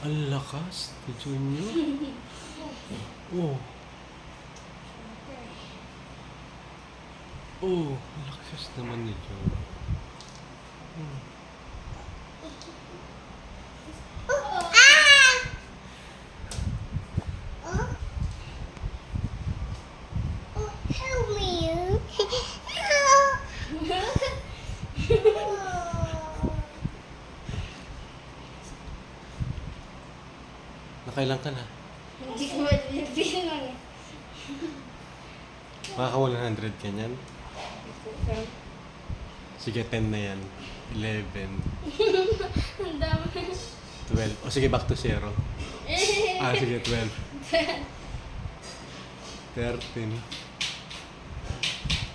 Ang lakas ni Junior. Oh. Oh, ang lakas naman ni Junior. Help me. Nakailan ka na? Hindi ko malilipinan. Makaka 100 ka niyan? Sige, 10 na yan. 11. Ang dami. 12. O sige, back to 0. Sige, 12. 13.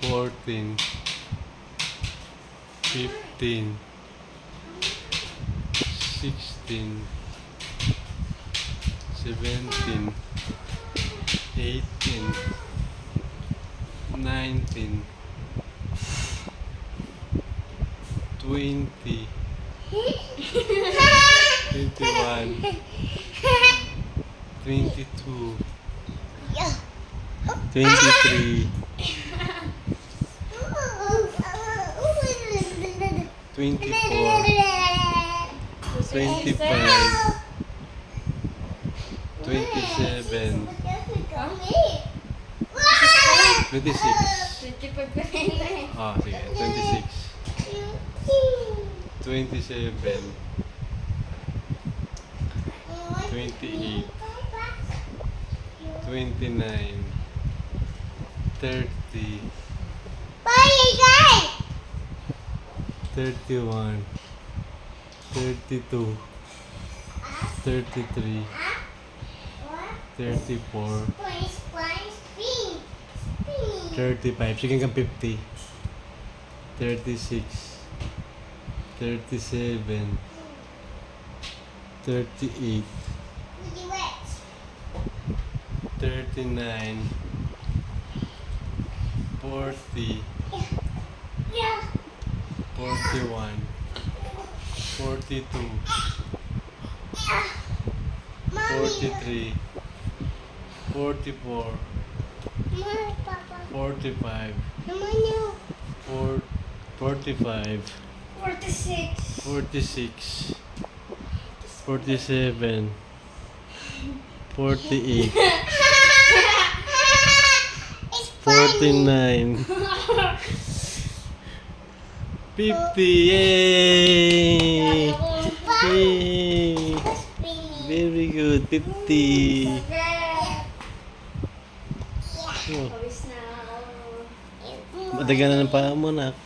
14. 15. 16. 17. 18. 19. 20. 21. 22. 23. 24. 25. 27. 26. 25 pa rin na eh. Sige. 26. 27. 28. 29. 30. 31. 32. 33. 34. 35. Sige hanggang 50. 36. 37. 38. 39. 40. 41. 42. 43. 44. 45. 45. 46. 46. 47. 48. 49. 50. Yay! Yay! Very good. 50. Oh, Pawis na ako. madagan na ng paa mo, nak.